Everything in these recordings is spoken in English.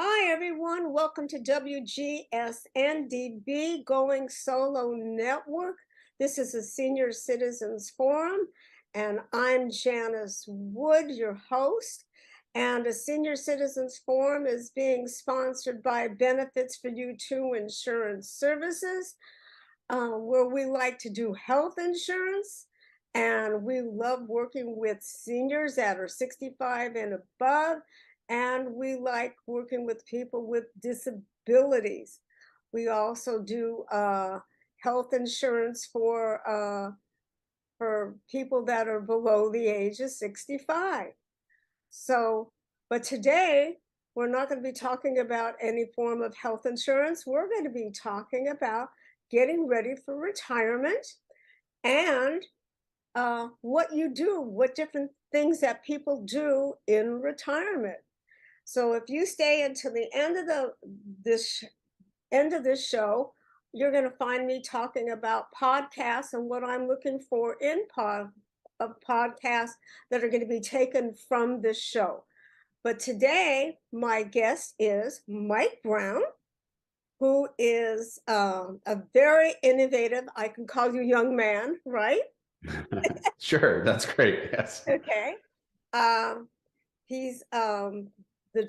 Hi, everyone. Welcome to WGSN-DB Going Solo Network. This is a Senior Citizens Forum, and I'm Janice Wood, your host. And a Senior Citizens Forum is being sponsored by Benefits for You Too Insurance Services, where we like to do health insurance. And we love working with seniors that are 65 and above, and we like working with people with disabilities. We also do health insurance for people that are below the age of 65. So, but today we're not going to be talking about any form of health insurance. We're going to be talking about getting ready for retirement and what you do, what different things that people do in retirement. So if you stay until the end of this show, you're going to find me talking about podcasts and what I'm looking for in podcasts that are going to be taken from this show. But today, my guest is Mike Brown, who is a very innovative, I can call you young man, right? Sure, that's great. Yes. Okay. He's the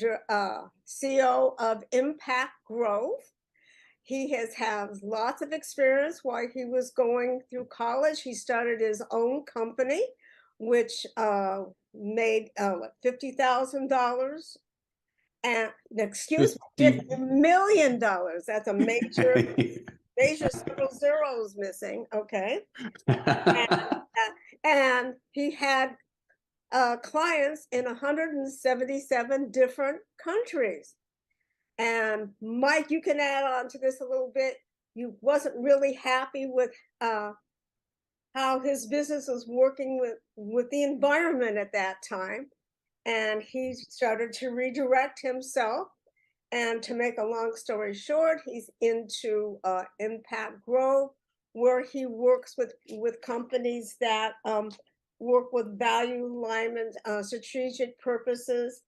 CEO of Impact Growth. He has lots of experience. While he was going through college, he started his own company, which made $50,000. And excuse me, $50 million. That's a major several zeros missing. Okay. And he had clients in 177 different countries. And Mike, you can add on to this a little bit. You wasn't really happy with how his business was working with the environment at that time. And he started to redirect himself. And to make a long story short, he's into Impact Growth, where he works with companies that work with value alignment, strategic purposes.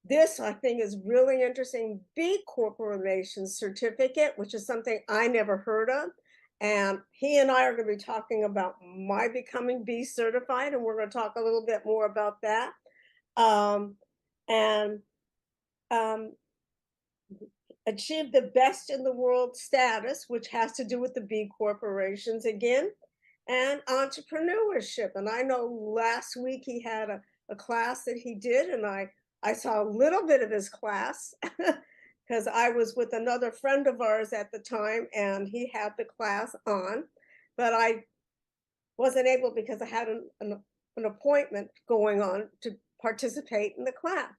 This, I think, is really interesting. B Corporation certificate, which is something I never heard of. And he and I are going to be talking about my becoming B certified, and we're going to talk a little bit more about that. And achieve the best in the world status, which has to do with the B corporations again, and entrepreneurship. And I know last week he had a class that he did, and I saw a little bit of his class because I was with another friend of ours at the time, and he had the class on, but I wasn't able because I had an appointment going on to participate in the class.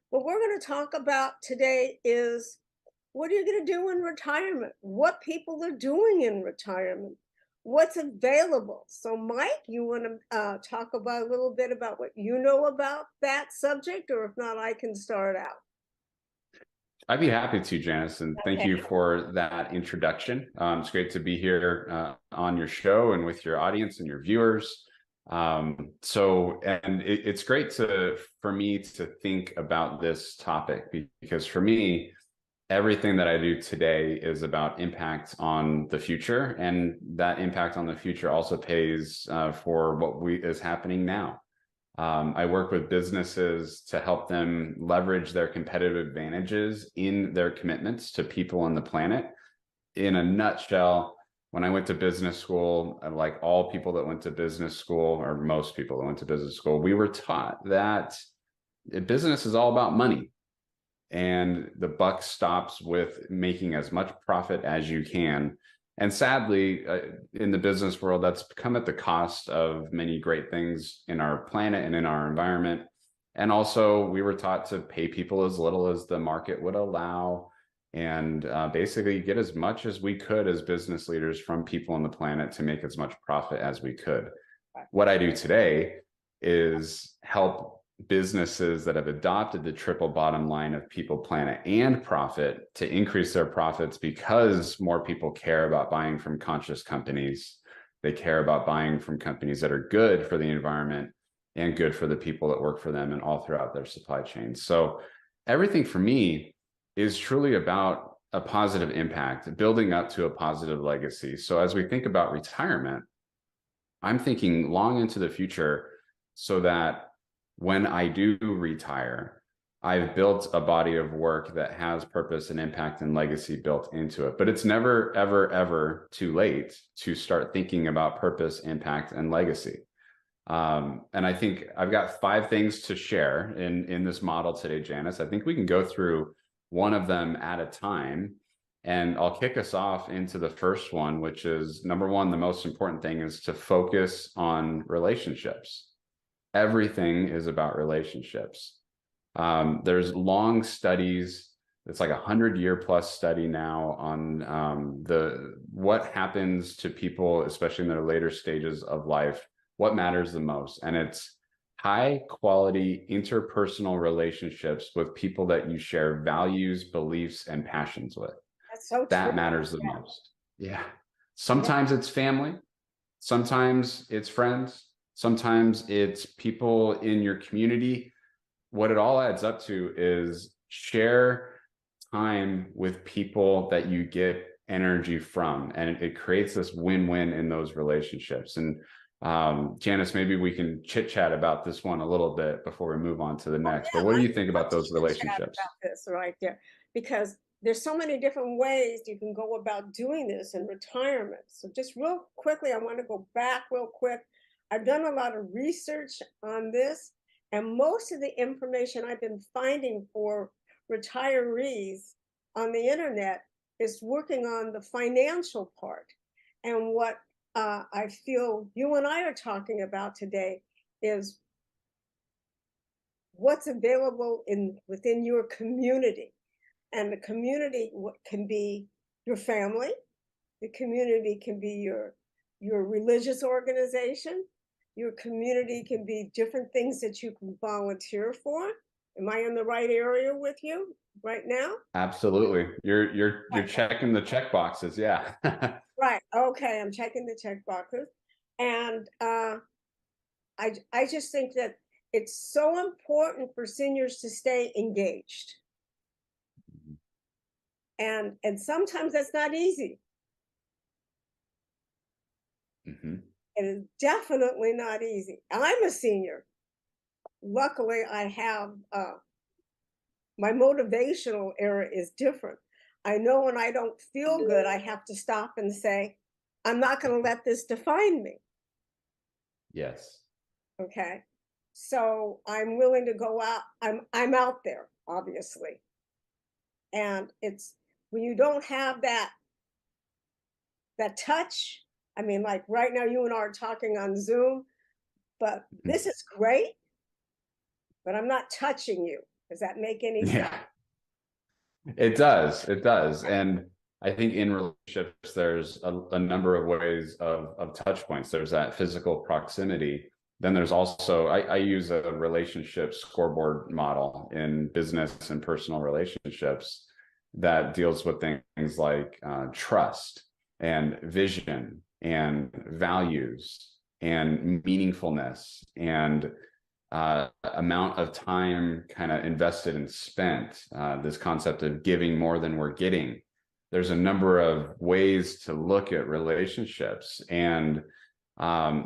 What we're going to talk about today is what are you going to do in retirement? What people are doing in retirement? What's available? So, Mike, you want to talk about a little bit about what you know about that subject, or if not, I can start out. I'd be happy to, Janice, and thank Okay. you for that introduction. It's great to be here on your show and with your audience and your viewers. It's great for me to think about this topic because for me, everything that I do today is about impact on the future, and that impact on the future also pays for what is happening now. I work with businesses to help them leverage their competitive advantages in their commitments to people on the planet. In a nutshell, when I went to business school, like all people that went to business school, or most people that went to business school, we were taught that business is all about money. And the buck stops with making as much profit as you can. And sadly, in the business world, that's come at the cost of many great things in our planet and in our environment. And also, we were taught to pay people as little as the market would allow, and basically get as much as we could as business leaders from people on the planet to make as much profit as we could. What I do today is help businesses that have adopted the triple bottom line of people, planet, and profit to increase their profits because more people care about buying from conscious companies. They care about buying from companies that are good for the environment and good for the people that work for them and all throughout their supply chain. So everything for me is truly about a positive impact, building up to a positive legacy. So as we think about retirement, I'm thinking long into the future so that when I do retire, I've built a body of work that has purpose and impact and legacy built into it. But it's never, ever, ever too late to start thinking about purpose, impact, and legacy. And I think I've got 5 things to share in this model today, Janice. I think we can go through one of them at a time. And I'll kick us off into the first one, which is number 1, the most important thing is to focus on relationships. Everything is about relationships. There's long studies. It's like 100-year+ study now on what happens to people, especially in their later stages of life, what matters the most. And it's high quality interpersonal relationships with people that you share values, beliefs, and passions with. That's so true. That matters the most. Yeah. Sometimes it's family. Sometimes it's friends. Sometimes it's people in your community. What it all adds up to is share time with people that you get energy from, and it creates this win-win in those relationships. And Janice, maybe we can chit chat about this one a little bit before we move on to the next. But what do you think about those relationships? About this right there, because there's so many different ways you can go about doing this in retirement. So just real quickly, I want to go back real quick. I've done a lot of research on this, and most of the information I've been finding for retirees on the internet is working on the financial part. And what I feel you and I are talking about today is what's available within your community. And the community can be your family. The community can be your religious organization. Your community can be different things that you can volunteer for. Am I in the right area with you right now? Absolutely. You're checking the check boxes. Yeah. Right. Okay. I'm checking the check boxes. And I just think that it's so important for seniors to stay engaged. And sometimes that's not easy. Mm-hmm. It is definitely not easy. I'm a senior. Luckily, I have my motivational area is different. I know when I don't feel good, I have to stop and say, I'm not going to let this define me. Yes. Okay. So I'm willing to go out. I'm out there, obviously. And it's when you don't have that touch. I mean, like right now, you and I are talking on Zoom, but this is great, but I'm not touching you. Does that make any sense? Yeah, it does. It does. And I think in relationships, there's a number of ways of touch points. There's that physical proximity. Then there's also, I use a relationship scoreboard model in business and personal relationships that deals with things like trust and vision and values and meaningfulness and amount of time kind of invested and spent, this concept of giving more than we're getting. There's a number of ways to look at relationships, and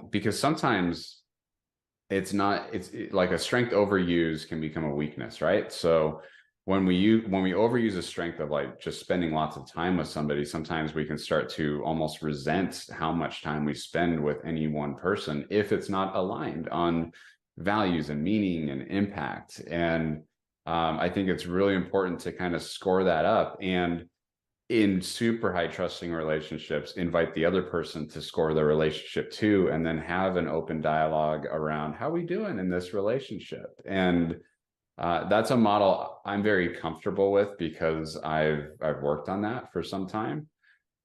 because sometimes it's like a strength overused can become a weakness, right? So when we overuse a strength of like just spending lots of time with somebody, sometimes we can start to almost resent how much time we spend with any one person if it's not aligned on values and meaning and impact. And I think it's really important to kind of score that up, and in super high trusting relationships, invite the other person to score the relationship too, and then have an open dialogue around how we doing in this relationship. And that's a model I'm very comfortable with because I've worked on that for some time.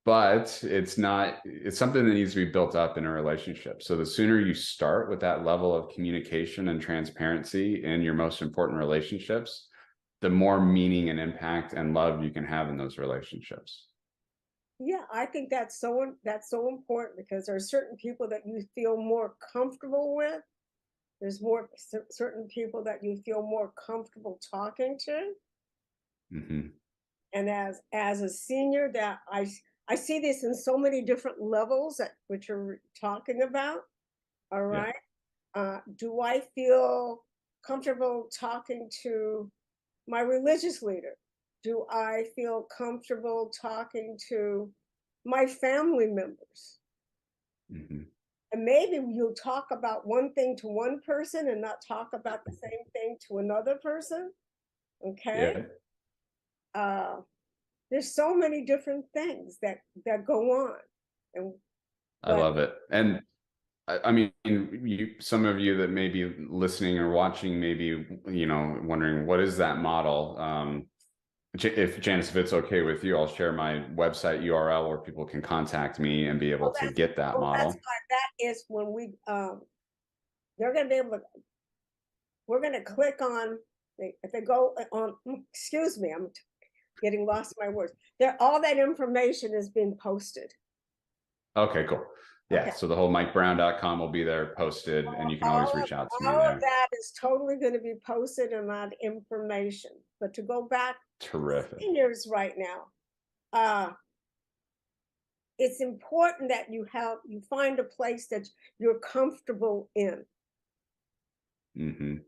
But it's something that needs to be built up in a relationship. So the sooner you start with that level of communication and transparency in your most important relationships, the more meaning and impact and love you can have in those relationships. Yeah, I think that's so important because there are certain people that you feel more comfortable with, There's more certain people that you feel more comfortable talking to. Hmm. And as a senior, that I see this in so many different levels that which you're talking about. All Yeah. right. Do I feel comfortable talking to my religious leader? Do I feel comfortable talking to my family members? Hmm. And maybe you'll talk about one thing to one person and not talk about the same thing to another person. Okay. Yeah. Uh, there's so many different things that go on. And I but love it. And I mean, some of you that may be listening or watching, maybe, wondering what is that model? If Janice, if it's okay with you, I'll share my website URL where people can contact me and be able to that's get that that's model. why that is when they're gonna be able to we're gonna click on if they go on excuse me, I'm getting lost in my words. There all that information is being posted. Okay, cool. Yeah. Okay. So the whole MikeBrown.com will be there posted, and you can always reach out to me All of there. that is totally going to be posted in that information. But to go back to Terrific. seniors right now, uh, it's important that you find a place that you're comfortable in, Hmm.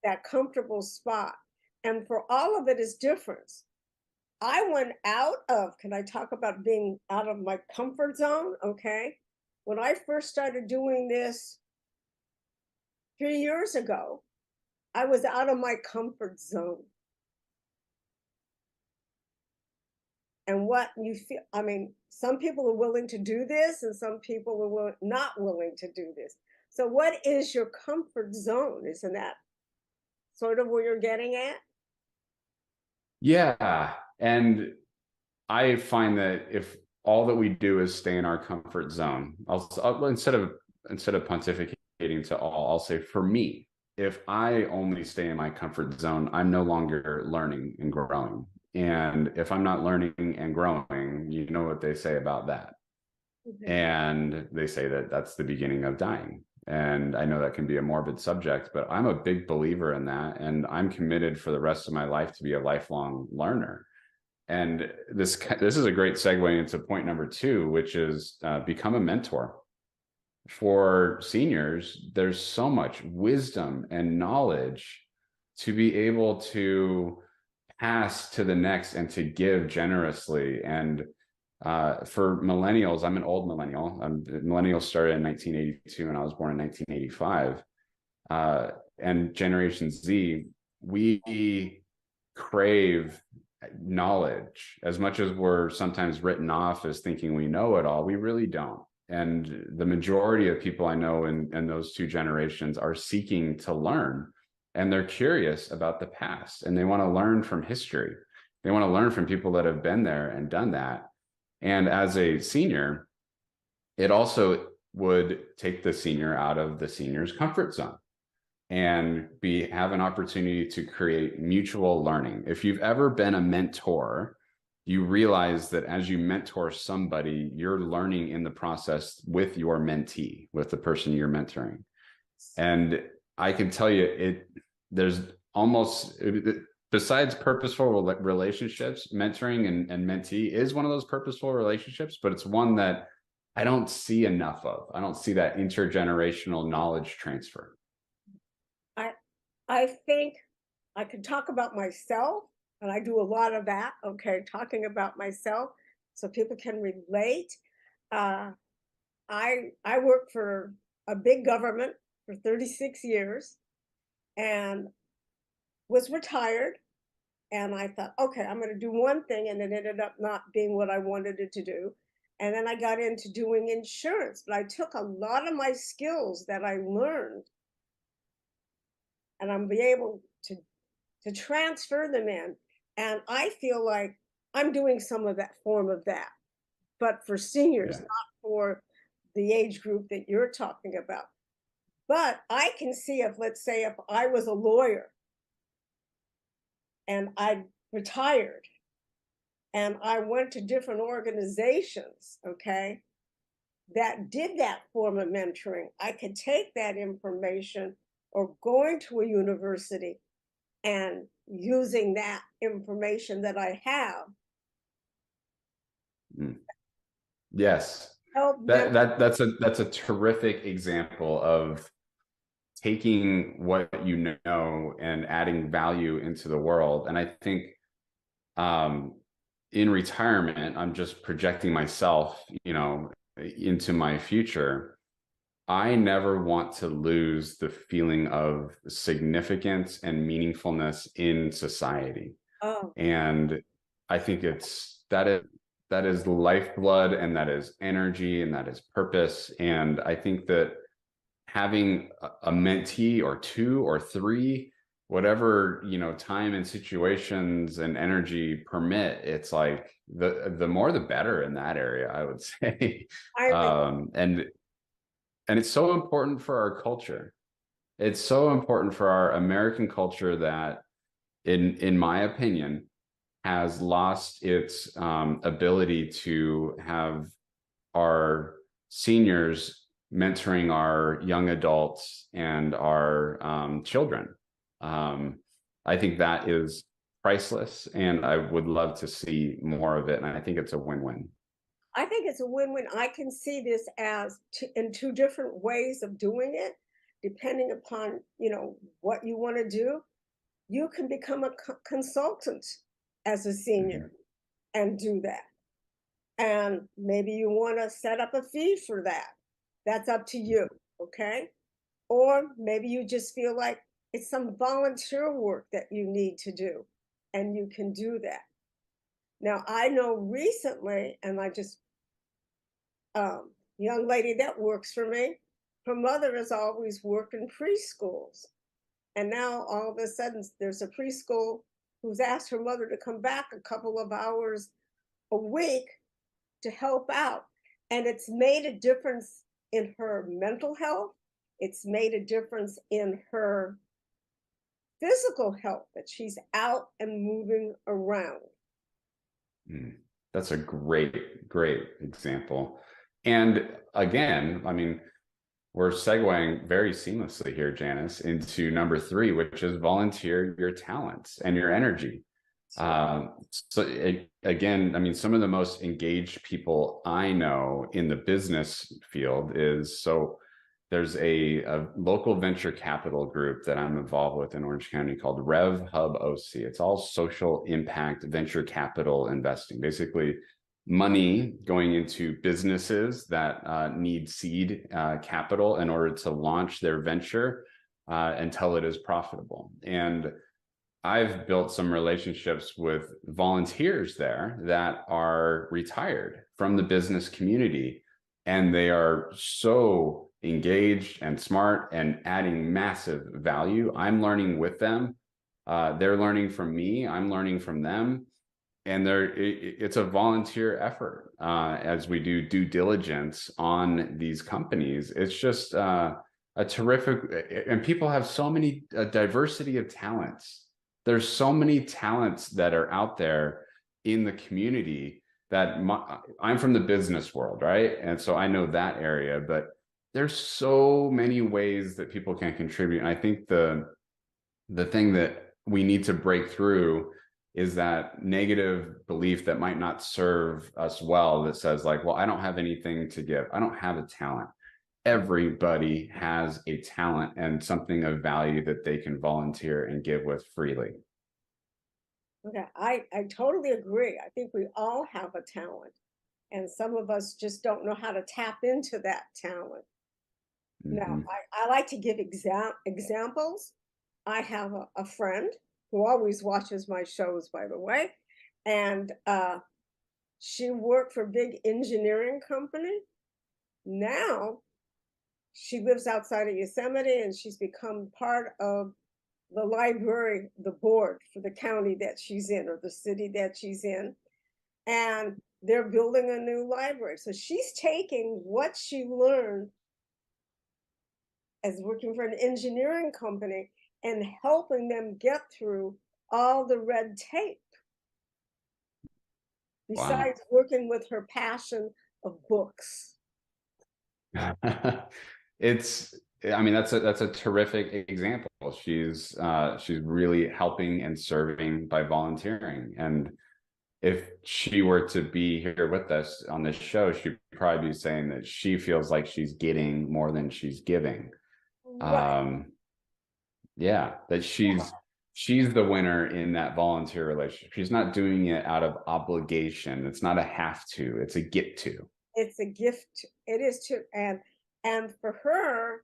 that comfortable spot. And for all of it is different. I went out of, can I talk about being out of my comfort zone? Okay. When I first started doing this 3 years ago, I was out of my comfort zone. And what you feel, I mean, some people are willing to do this and some people are not willing to do this. So, what is your comfort zone? Isn't that sort of where you're getting at? Yeah. And I find that if all that we do is stay in our comfort zone, instead of pontificating to all, I'll say for me, if I only stay in my comfort zone, I'm no longer learning and growing. And if I'm not learning and growing, you know what they say about that. Mhm. And they say that that's the beginning of dying. And I know that can be a morbid subject, but I'm a big believer in that. And I'm committed for the rest of my life to be a lifelong learner. And this is a great segue into point number two, which is become a mentor. For seniors, there's so much wisdom and knowledge to be able to pass to the next and to give generously. And for millennials, I'm an old millennial. Millennials started in 1982 and I was born in 1985. And Generation Z, we crave knowledge as much as we're sometimes written off as thinking we know it all. We really don't. And the majority of people I know in those two generations are seeking to learn, and they're curious about the past and they want to learn from history. They want to learn from people that have been there and done that. And as a senior, it also would take the senior out of the senior's comfort zone and have an opportunity to create mutual learning. If you've ever been a mentor, you realize that as you mentor somebody, you're learning in the process with your mentee, with the person you're mentoring. And I can tell you, there's almost, besides purposeful relationships, mentoring and mentee is one of those purposeful relationships, but it's one that I don't see enough of. I don't see that intergenerational knowledge transfer. I I think I can talk about myself, and I do a lot of that. Okay, talking about myself so people can relate. Uh, I worked for a big government for 36 years and was retired. And I thought, okay, I'm going to do one thing, and it ended up not being what I wanted it to do. And then I got into doing insurance, but I took a lot of my skills that I learned, and I'm be able to transfer them in. And I feel like I'm doing some of that form of that, but for seniors, Yeah. not for the age group that you're talking about. But I can see if, let's say, if I was a lawyer and I retired and I went to different organizations, okay, that did that form of mentoring, I could take that information or going to a university and using that information that I have, Yes, help them. that's a terrific example of taking what you know and adding value into the world. And I think in retirement, I'm just projecting myself, into my future. I never want to lose the feeling of significance and meaningfulness in society. Oh, And I think that is lifeblood, and that is energy, and that is purpose. And I think that having a mentee or two or three, whatever, time and situations and energy permit, it's like the more the better in that area, I would say. I And it's so important for our culture. It's so important for our American culture that, in my opinion, has lost its ability to have our seniors mentoring our young adults and our children. I think that is priceless, and I would love to see more of it. And I think it's a win-win. I think it's a win-win. I can see this as in two different ways of doing it, depending upon, what you want to do. You can become a consultant as a Mhm. senior and do that. And maybe you want to set up a fee for that. That's up to you. Okay. Or maybe you just feel like it's some volunteer work that you need to do and you can do that. Now, I know recently, and I just, young lady that works for me, her mother has always worked in preschools. And now all of a sudden, there's a preschool who's asked her mother to come back a couple of hours a week to help out. And it's made a difference in her mental health. It's made a difference in her physical health that she's out and moving around. Mm. That's a great example. And again, I mean, we're segueing very seamlessly here, Janice, into number three, which is volunteer your talents and your energy. So, Again, I mean, some of the most engaged people I know in the business field there's a local venture capital group that I'm involved with in Orange County called Rev Hub OC. It's all social impact venture capital investing, basically money going into businesses that need seed capital in order to launch their venture until it is profitable. And I've built some relationships with volunteers there that are retired from the business community, and they are so engaged and smart and adding massive value. I'm learning with them. They're learning from me. I'm learning from them. And it's a volunteer effort as we do due diligence on these companies. It's just a terrific, and people have so many diversity of talents. There's so many talents that are out there in the community that I'm from the business world, right? And so I know that area, but there's so many ways that people can contribute. And I think the thing that we need to break through is that negative belief that might not serve us well, that says like, well, I don't have anything to give. I don't have a talent. Everybody has a talent and something of value that they can volunteer and give with freely. okay, I totally agree. I think we all have a talent, and some of us just don't know how to tap into that talent. Now, Mm-hmm. I like to give examples. I have a friend who always watches my shows, by the way, and she worked for a big engineering company. Now she lives outside of Yosemite, and she's become part of the library, the board for the county that she's in or the city that she's in. And they're building a new library. So she's taking what she learned as working for an engineering company and helping them get through all the red tape, Wow. besides working with her passion of books. it's I mean, that's a terrific example. She's really helping and serving by volunteering. And if she were to be here with us on this show, she'd probably be saying that she feels like she's getting more than she's giving. Right. Yeah, that she's the winner in that volunteer relationship. She's not doing it out of obligation. It's not a have to, it's a get to. It's a gift. It is too. And for her,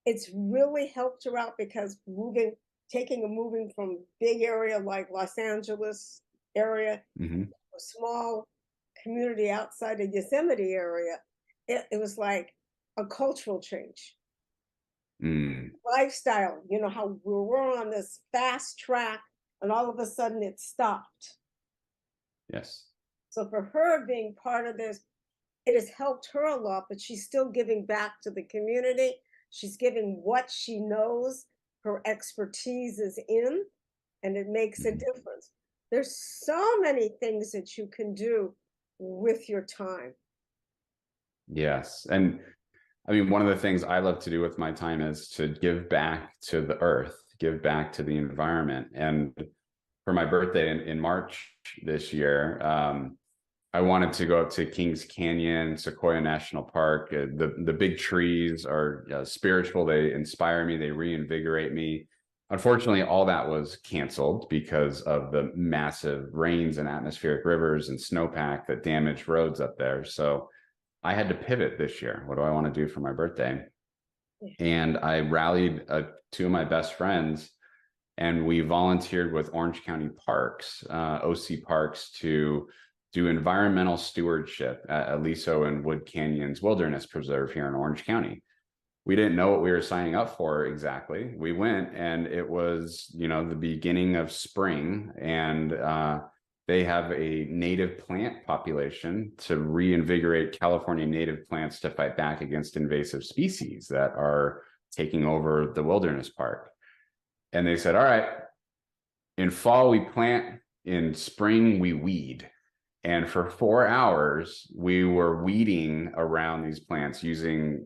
it's really helped her out because moving from big area like Los Angeles area, Mm-hmm. a small community outside of Yosemite area, it was like a cultural change. Mm, Lifestyle, you know, how we were on this fast track and all of a sudden it stopped. yes. So for her being part of this, it has helped her a lot, but she's still giving back to the community. She's giving what she knows, her expertise is in, and it makes a Mhm. difference. There's so many things that you can do with your time. Yes. And I mean, one of the things I love to do with my time is to give back to the earth, give back to the environment. And for my birthday in March this year, I wanted to go up to Kings Canyon, Sequoia National Park. The big trees are spiritual. They inspire me. They reinvigorate me. Unfortunately, all that was canceled because of the massive rains and atmospheric rivers and snowpack that damaged roads up there. So I had to pivot this year. What do I want to do for my birthday? And I rallied two of my best friends, and we volunteered with Orange County Parks, OC Parks, to do environmental stewardship at Aliso and Wood Canyons Wilderness Preserve here in Orange County. We didn't know what we were signing up for exactly. We went, and it was, you know, the beginning of spring, and they have a native plant population to reinvigorate California native plants to fight back against invasive species that are taking over the wilderness park. And they said, all right, in fall we plant, in spring we weed. And for 4 hours, we were weeding around these plants using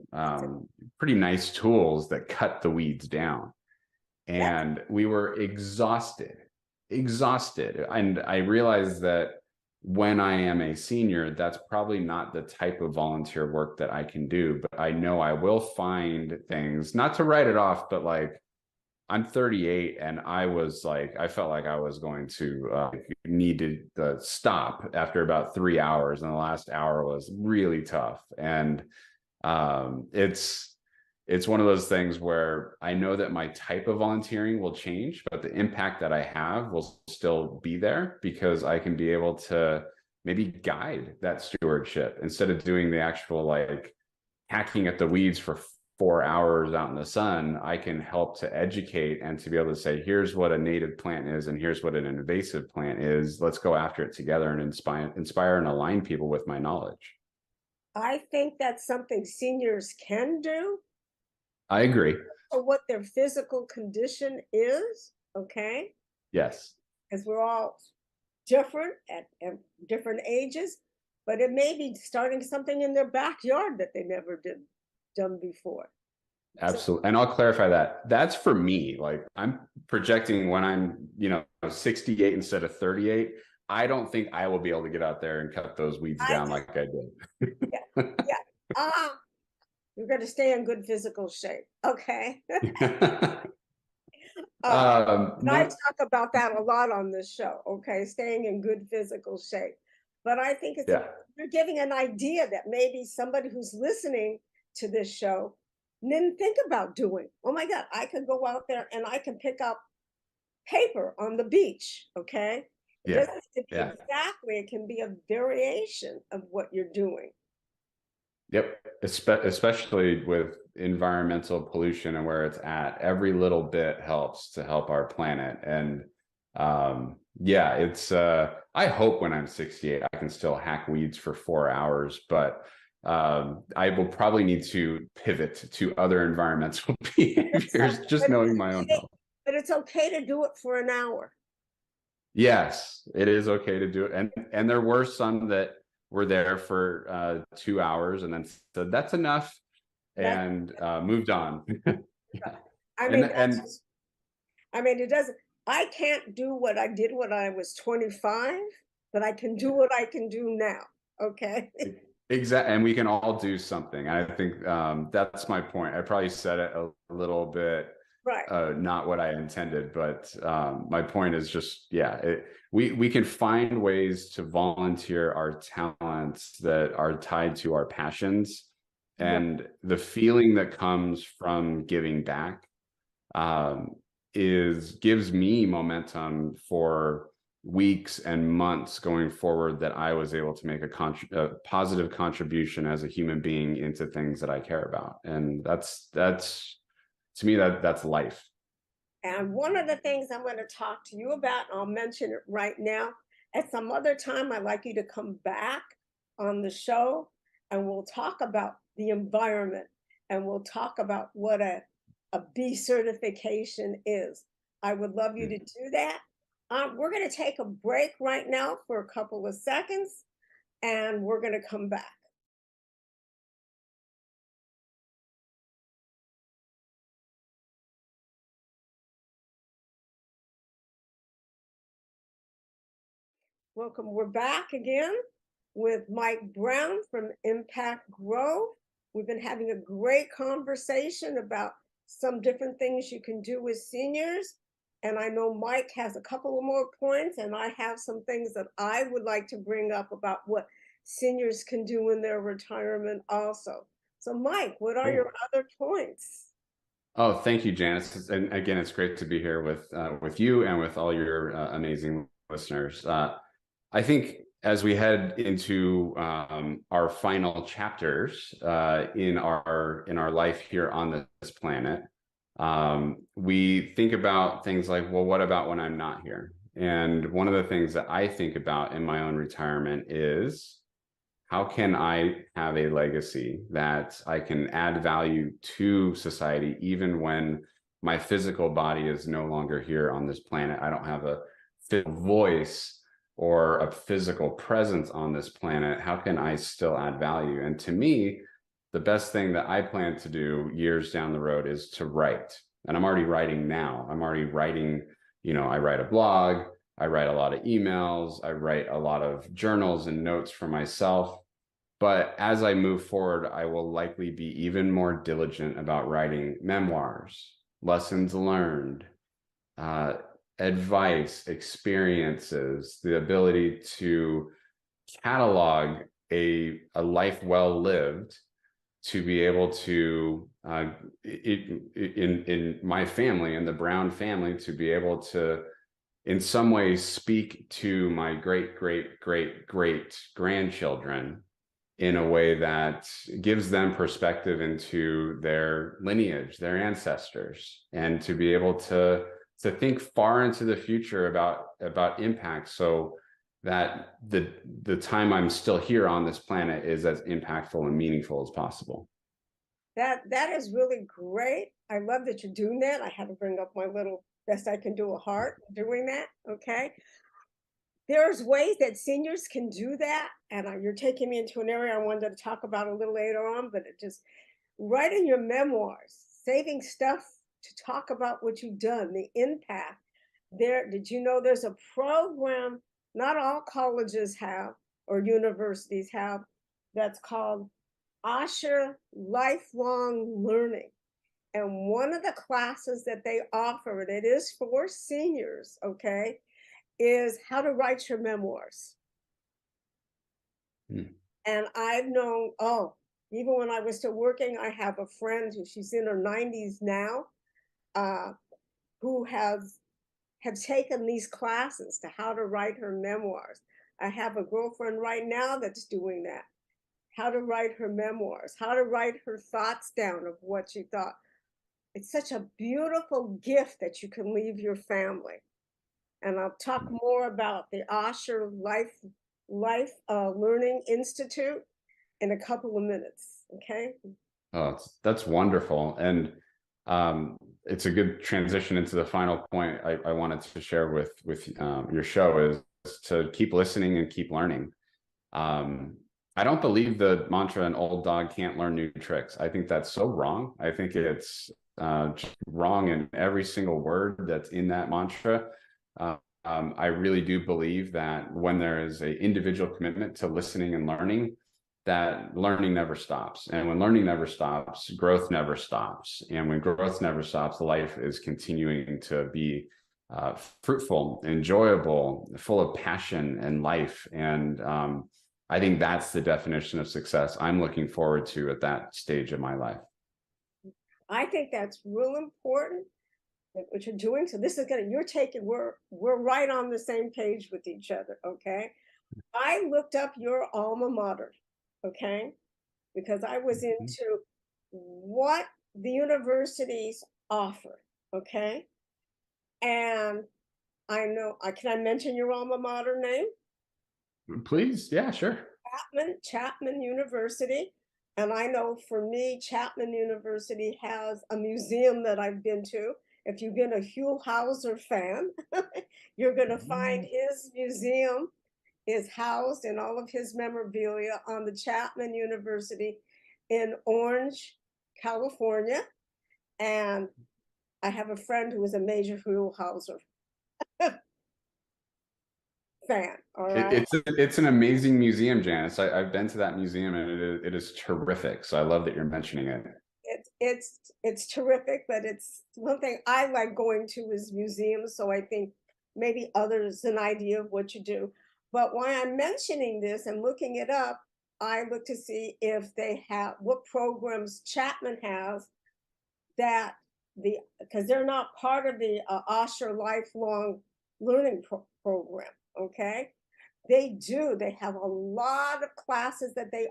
pretty nice tools that cut the weeds down. That's And we were exhausted. And I realized that when I am a senior, that's probably not the type of volunteer work that I can do, but I know I will find things, not to write it off, but like, I'm 38, and I felt like I was going to need to stop after about 3 hours, and the last hour was really tough. And it's one of those things where I know that my type of volunteering will change, but the impact that I have will still be there because I can be able to maybe guide that stewardship instead of doing the actual like hacking at the weeds for 4 hours out in the sun. I can help to educate and to be able to say, here's what a native plant is, and here's what an invasive plant is. Let's go after it together and inspire and align people with my knowledge. I think that's something seniors can do I agree. or what their physical condition is, okay? Yes. Because we're all different at different ages, but it may be starting something in their backyard that they never done before. Absolutely. And I'll clarify that. That's for me. Like I'm projecting when I'm, 68 instead of 38. I don't think I will be able to get out there and cut those weeds I down just, like I did. yeah, yeah. You're going to stay in good physical shape, okay? And I No, talk about that a lot on this show, okay? Staying in good physical shape. But I think yeah. you're giving an idea that maybe somebody who's listening to this show didn't think about doing. Oh my God, I could go out there and I can pick up paper on the beach, okay? It Yeah. doesn't have to be Yeah. exactly, it can be a variation of what you're doing. Yep. Especially with environmental pollution and where it's at, every little bit helps to help our planet. And yeah, it's I hope when I'm 68 I can still hack weeds for 4 hours, but I will probably need to pivot to other environmental behaviors, just knowing my own health. But it's okay to do it for an hour. Yes, it is okay to do it. And there were some that were there for 2 hours and then said, that's enough. and moved on. I and mean, and it doesn't, I can't do what I did when I was 25, but I can do what I can do now. Okay. exactly, and we can all do something. I think that's my point. I probably said it a little bit Right. not what I intended, but my point is just, yeah, we can find ways to volunteer our talents that are tied to our passions, Right. and the feeling that comes from giving back gives me momentum for weeks and months going forward, that I was able to make a positive contribution as a human being into things that I care about. And that's to me, that's life. And one of the things I'm going to talk to you about, I'll mention it right now. At some other time, I'd like you to come back on the show and we'll talk about the environment and we'll talk about what a B certification is. I would love you to do that. We're going to take a break right now for a couple of seconds and we're going to come back. Welcome. We're back again with Mike Brown from Impact Grow. We've been having a great conversation about some different things you can do with seniors. And I know Mike has a couple of more points, and I have some things that I would like to bring up about what seniors can do in their retirement also. So Mike, what are your other points? Oh, thank you, Janice. And again, it's great to be here with you and with all your amazing listeners. I think as we head into our final chapters in our life here on this planet, we think about things like, well, what about when I'm not here? And one of the things that I think about in my own retirement is, how can I have a legacy that I can add value to society, even when my physical body is no longer here on this planet? I don't have a physical voice or a physical presence on this planet. How can I still add value? And to me, the best thing that I plan to do years down the road is to write. And I'm already writing now. I'm already writing, I write a blog, I write a lot of emails, I write a lot of journals and notes for myself. But as I move forward, I will likely be even more diligent about writing memoirs, lessons learned, advice, experiences, the ability to catalog a life well lived, to be able to, in my family, in the Brown family, to be able to, in some ways, speak to my great, great, great, great grandchildren in a way that gives them perspective into their lineage, their ancestors, and to be able to think far into the future about impact, so that the time I'm still here on this planet is as impactful and meaningful as possible. That is really great. I love that you're doing that. I had to bring up my little best I can do a heart doing that. Okay. There's ways that seniors can do that. And you're taking me into an area I wanted to talk about a little later on, but it just writing your memoirs, saving stuff to talk about what you've done, the impact. Did you know there's a program not all colleges have or universities have, that's called Osher Lifelong Learning. And one of the classes that they offer, and it is for seniors, okay, is how to write your memoirs. And I've known, even when I was still working, I have a friend she's in her 90s now, who have taken these classes to how to write her memoirs. I have a girlfriend right now that's doing that. How to write her memoirs, how to write her thoughts down of what she thought. It's such a beautiful gift that you can leave your family. And I'll talk more about the Osher Life Learning Institute in a couple of minutes. Okay. Oh, that's wonderful. And it's a good transition into the final point I wanted to share with your show, is to keep listening and keep learning. I don't believe the mantra "an old dog can't learn new tricks." I think that's so wrong. I think it's wrong in every single word that's in that mantra. I really do believe that when there is an individual commitment to listening and learning, that learning never stops. And when learning never stops, growth never stops. And when growth never stops, life is continuing to be fruitful, enjoyable, full of passion and life. And I think that's the definition of success I'm looking forward to at that stage of my life. I think that's real important what you're doing. So this is gonna we're right on the same page with each other. Okay. I looked up your alma mater, okay, because I was into what the universities offer, okay, and I know can I mention your alma mater name? Please, yeah, sure. Chapman University. And I know for me, Chapman University has a museum that I've been to. If you've been a Hugh Hauser fan, you're going to find his museum is housed in all of his memorabilia on the Chapman University in Orange, California. And I have a friend who is a major Hugh Hauser fan. All right. It's an amazing museum, Janice. I've been to that museum, and it is terrific. So I love that you're mentioning it. It's terrific, but it's one thing I like going to is museums. So I think maybe others an idea of what you do. But why I'm mentioning this and looking it up, I look to see if they have what programs Chapman has that because they're not part of the Osher lifelong learning program. Okay, they do. They have a lot of classes that they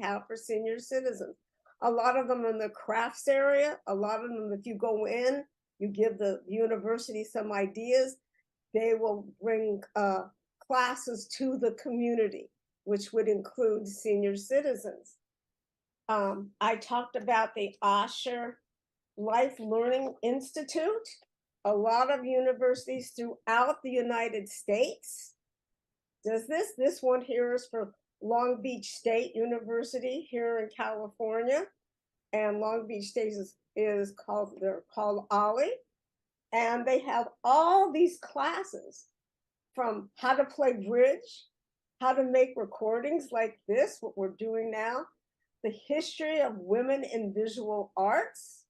have for senior citizens. A lot of them in the crafts area. A lot of them, if you go in, you give the university some ideas. They will bring classes to the community, which would include senior citizens. I talked about the Osher Life Learning Institute. A lot of universities throughout the United States does this. This one here is for Long Beach State University here in California. And Long Beach State they're called Ollie. And they have all these classes from how to play bridge, how to make recordings like this, what we're doing now, the history of women in visual arts,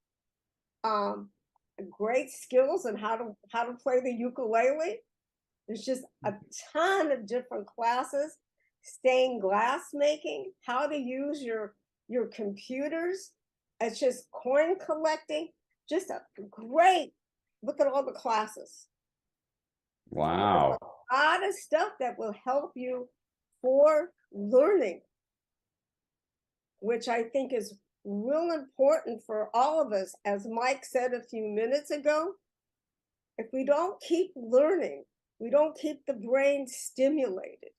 great skills on how to play the ukulele. There's just a ton of different classes, stained glass making, how to use your computers. It's just coin collecting, just a great look at all the classes. Wow. A lot of stuff that will help you for learning, which I think is real important for all of us. As Mike said a few minutes ago, if we don't keep learning, we don't keep the brain stimulated.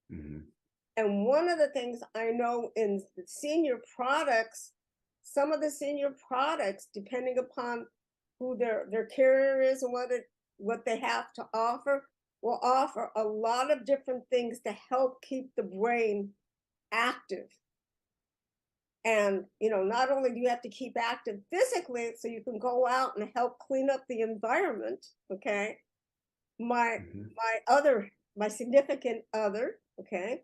And one of the things I know in the senior products, some of the senior products, depending upon who their carrier is and what they have to offer, will offer a lot of different things to help keep the brain active. And, not only do you have to keep active physically, so you can go out and help clean up the environment. Okay. My significant other, okay,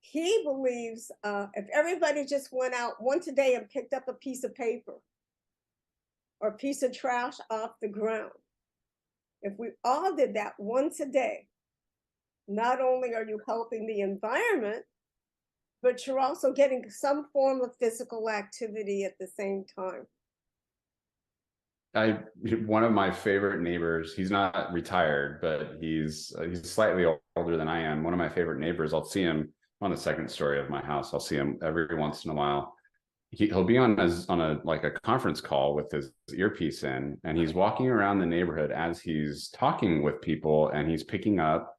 he believes if everybody just went out once a day and picked up a piece of paper or a piece of trash off the ground, if we all did that once a day, not only are you helping the environment, but you're also getting some form of physical activity at the same time. One of my favorite neighbors, he's not retired, but he's slightly older than I am. One of my favorite neighbors, I'll see him on the second story of my house. I'll see him every once in a while. He'll be on a conference call with his earpiece in, and he's walking around the neighborhood as he's talking with people, and he's picking up,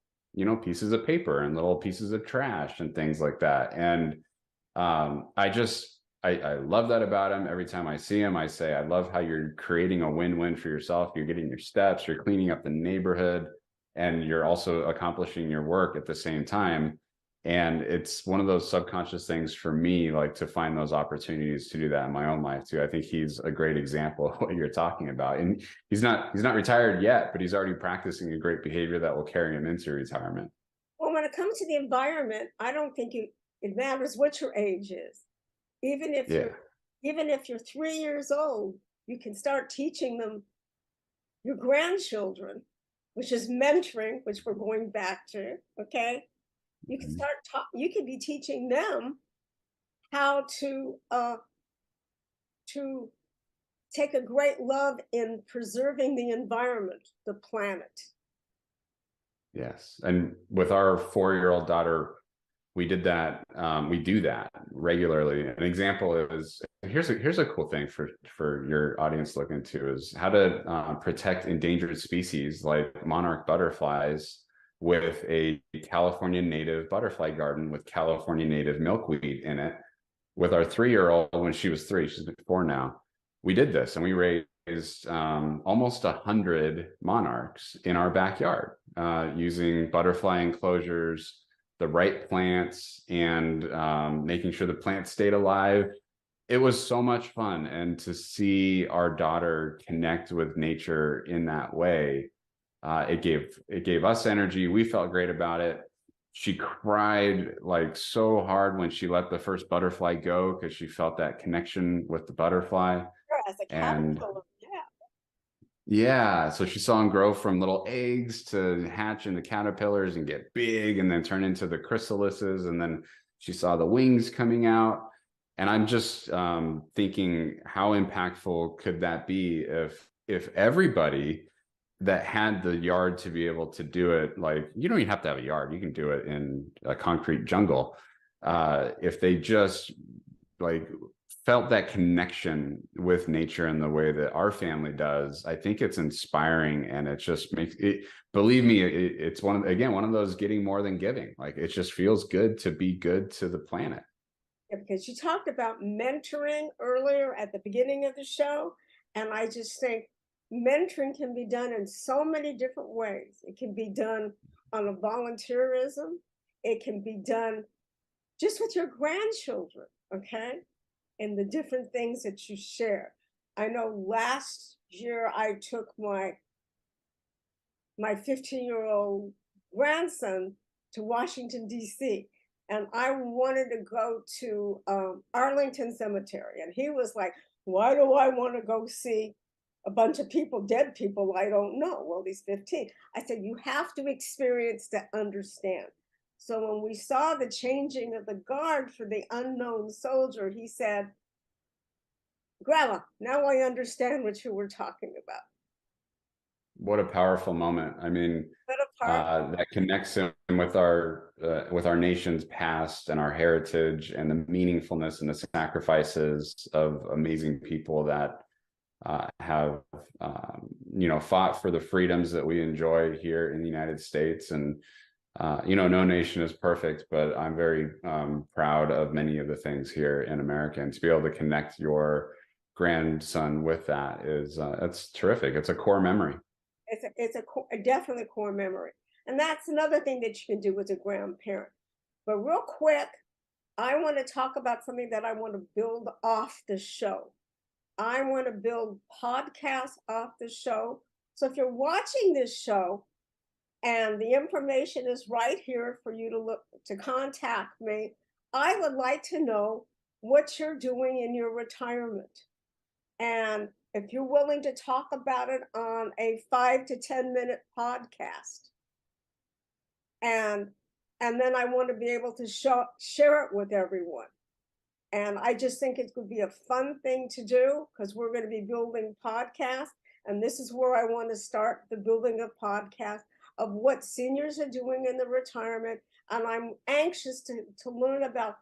pieces of paper and little pieces of trash and things like that. And I love that about him. Every time I see him, I say, I love how you're creating a win-win for yourself. You're getting your steps, you're cleaning up the neighborhood, and you're also accomplishing your work at the same time. And it's one of those subconscious things for me, like to find those opportunities to do that in my own life too. I think he's a great example of what you're talking about. And he's not retired yet, but he's already practicing a great behavior that will carry him into retirement. Well, when it comes to the environment, I don't think it matters what your age is. Even if Yeah. you're 3 years old, you can start teaching them your grandchildren, which is mentoring, which we're going back to. Okay, you can you can be teaching them how to take a great love in preserving the environment, the planet. Yes. And with our 4-year-old daughter, we did that. We do that regularly. An example is, here's a cool thing for your audience to look into, is how to protect endangered species like monarch butterflies with a California native butterfly garden with California native milkweed in it. With our 3-year-old, when she was 3, she's been 4 now, we did this and we raised almost 100 monarchs in our backyard using butterfly enclosures, the right plants, and making sure the plants stayed alive. It was so much fun. And to see our daughter connect with nature in that way, it gave us energy. We felt great about it. She cried like so hard when she let the first butterfly go, because she felt that connection with the butterfly. As a And caterpillar, yeah, so she saw them grow from little eggs to hatch into caterpillars and get big and then turn into the chrysalises. And then she saw the wings coming out. And I'm just thinking, how impactful could that be if everybody that had the yard to be able to do it, like, you don't even have to have a yard, you can do it in a concrete jungle. If they just like felt that connection with nature in the way that our family does, I think it's inspiring. And it just makes it, believe me, it's one of those getting more than giving. Like, it just feels good to be good to the planet. yeah, because you talked about mentoring earlier at the beginning of the show, and I just think mentoring can be done in so many different ways. It can be done on a volunteerism. It can be done just with your grandchildren, okay? And the different things that you share. I know last year I took my 15-year-old grandson to Washington, D.C., and I wanted to go to Arlington Cemetery. And he was like, why do I want to go see a bunch of people, dead people I don't know? Well, he's 15. I said, you have to experience to understand. So when we saw the changing of the guard for the unknown soldier, he said, Grandma, now I understand what you were talking about. What a powerful moment. I mean, that connects him with our nation's past and our heritage and the meaningfulness and the sacrifices of amazing people that have fought for the freedoms that we enjoy here in the United States. And no nation is perfect, but I'm very proud of many of the things here in America. And to be able to connect your grandson with that is that's terrific. It's a core memory. It's definitely a core memory. And that's another thing that you can do as a grandparent. But real quick, I want to talk about something that I want to build off the show. I want to build podcasts off the show. So if you're watching this show and the information is right here for you to contact me, I would like to know what you're doing in your retirement. And if you're willing to talk about it on a 5 to 10 minute podcast. And then I want to be able to share it with everyone. And I just think it could be a fun thing to do, because we're going to be building podcasts. And this is where I want to start the building of podcasts of what seniors are doing in the retirement. And I'm anxious to learn about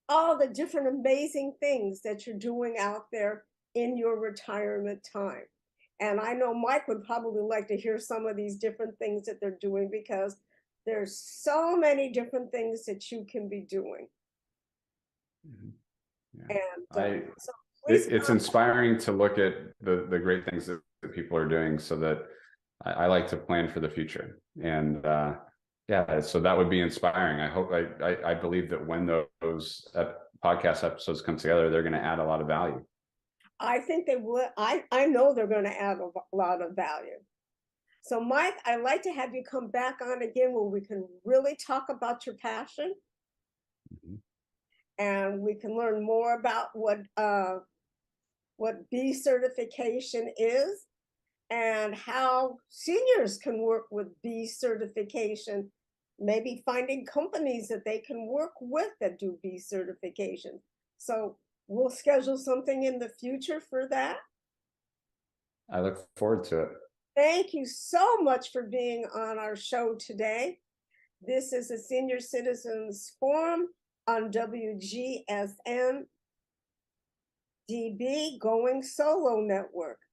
all the different amazing things that you're doing out there in your retirement time. And I know Mike would probably like to hear some of these different things that they're doing, because there's so many different things that you can be doing. Yeah. And it's inspiring to look at the great things that people are doing, so that I like to plan for the future. And Yeah, so that would be inspiring. I hope I believe that when those podcast episodes come together, they're going to add a lot of value. I think they would. I know they're going to add a lot of value. So, Mike, I'd like to have you come back on again where we can really talk about your passion, Mhm. and we can learn more about what B certification is and how seniors can work with B certification, maybe finding companies that they can work with that do B certification. So we'll schedule something in the future for that. I look forward to it. Thank you so much for being on our show today. This is a Senior Citizens Forum on WGSN-DB Going Solo Network.